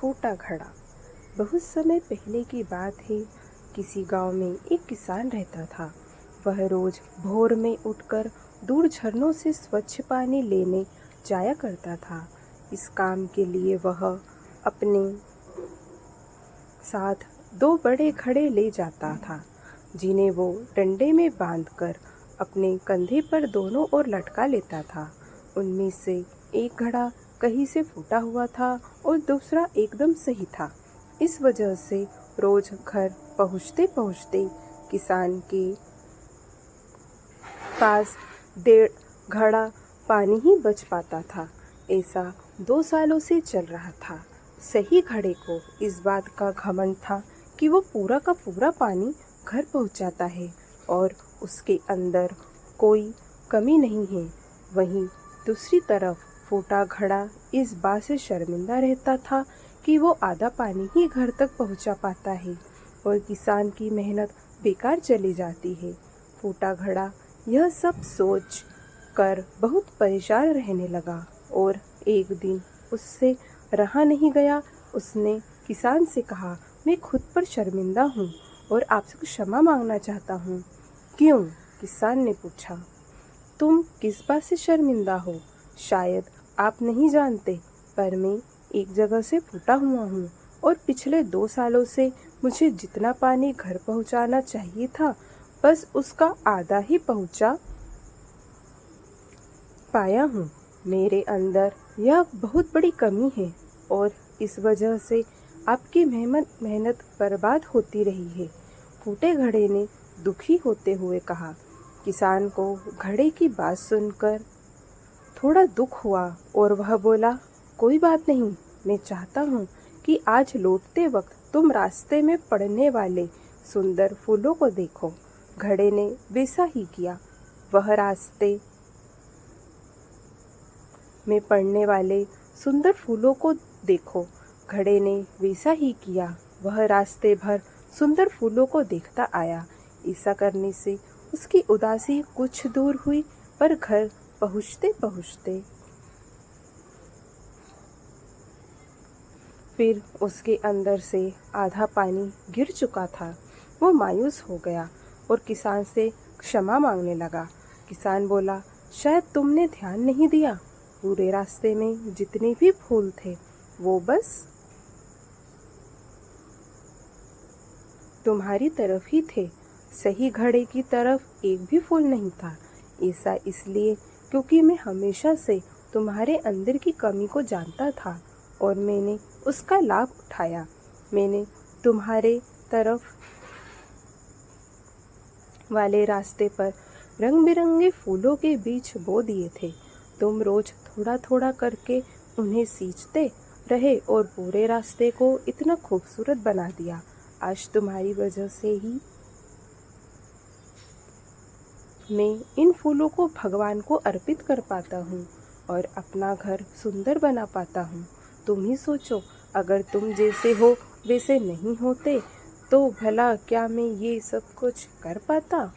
फूटा घड़ा। बहुत समय पहले की बात है। किसी गांव में एक किसान रहता था। वह रोज भोर में उठकर दूर झरनों से स्वच्छ पानी लेने जाया करता था। इस काम के लिए वह अपने साथ दो बड़े घड़े ले जाता था, जिन्हें वो डंडे में बांधकर अपने कंधे पर दोनों ओर लटका लेता था। उनमें से एक घड़ा कहीं से फूटा हुआ था और दूसरा एकदम सही था। इस वजह से रोज घर पहुँचते पहुँचते किसान के पास 1.5 घड़ा पानी ही बच पाता था। ऐसा 2 सालों से चल रहा था। सही घड़े को इस बात का घमंड था कि वो पूरा का पूरा पानी घर पहुंचाता है और उसके अंदर कोई कमी नहीं है। वहीं दूसरी तरफ फूटा घड़ा इस बात से शर्मिंदा रहता था कि वो आधा पानी ही घर तक पहुंचा पाता है और किसान की मेहनत बेकार चली जाती है। फूटा घड़ा यह सब सोच कर बहुत परेशान रहने लगा और एक दिन उससे रहा नहीं गया। उसने किसान से कहा, मैं खुद पर शर्मिंदा हूँ और आपसे क्षमा मांगना चाहता हूँ। क्यों? किसान ने पूछा। तुम किस बात से शर्मिंदा हो? शायद आप नहीं जानते, पर मैं एक जगह से फूटा हुआ हूँ और पिछले 2 सालों से मुझे जितना पानी घर पहुँचाना चाहिए था, बस उसका आधा ही पहुँचा पाया हूँ। मेरे अंदर यह बहुत बड़ी कमी है और इस वजह से आपकी मेहनत बर्बाद होती रही है। फूटे घड़े ने दुखी होते हुए कहा। किसान को घड़े की बात सुनकर थोड़ा दुख हुआ और वह बोला, कोई बात नहीं, मैं चाहता हूँ कि आज लौटते वक्त तुम रास्ते में पड़ने वाले सुंदर फूलों को देखो। घड़े ने वैसा ही किया। वह रास्ते में पड़ने वाले सुंदर फूलों को देखो। घड़े ने वैसा ही किया। वह रास्ते भर सुंदर फूलों को देखता आया। ऐसा करने से उसकी उदासी कुछ दूर हुई, पर घर पहुँचते पहुँचते फिर उसके अंदर से आधा पानी गिर चुका था। वो मायूस हो गया और किसान से क्षमा मांगने लगा। किसान बोला, शायद तुमने ध्यान नहीं दिया। पूरे रास्ते में जितने भी फूल थे, वो बस तुम्हारी तरफ ही थे। सही घड़े की तरफ एक भी फूल नहीं था। ऐसा इसलिए क्योंकि मैं हमेशा से तुम्हारे अंदर की कमी को जानता था और मैंने उसका लाभ उठाया। मैंने तुम्हारे तरफ वाले रास्ते पर रंग बिरंगे फूलों के बीज बो दिए थे। तुम रोज थोड़ा थोड़ा करके उन्हें सींचते रहे और पूरे रास्ते को इतना खूबसूरत बना दिया। आज तुम्हारी वजह से ही मैं इन फूलों को भगवान को अर्पित कर पाता हूँ और अपना घर सुंदर बना पाता हूँ। तुम ही सोचो, अगर तुम जैसे हो वैसे नहीं होते तो भला क्या मैं ये सब कुछ कर पाता?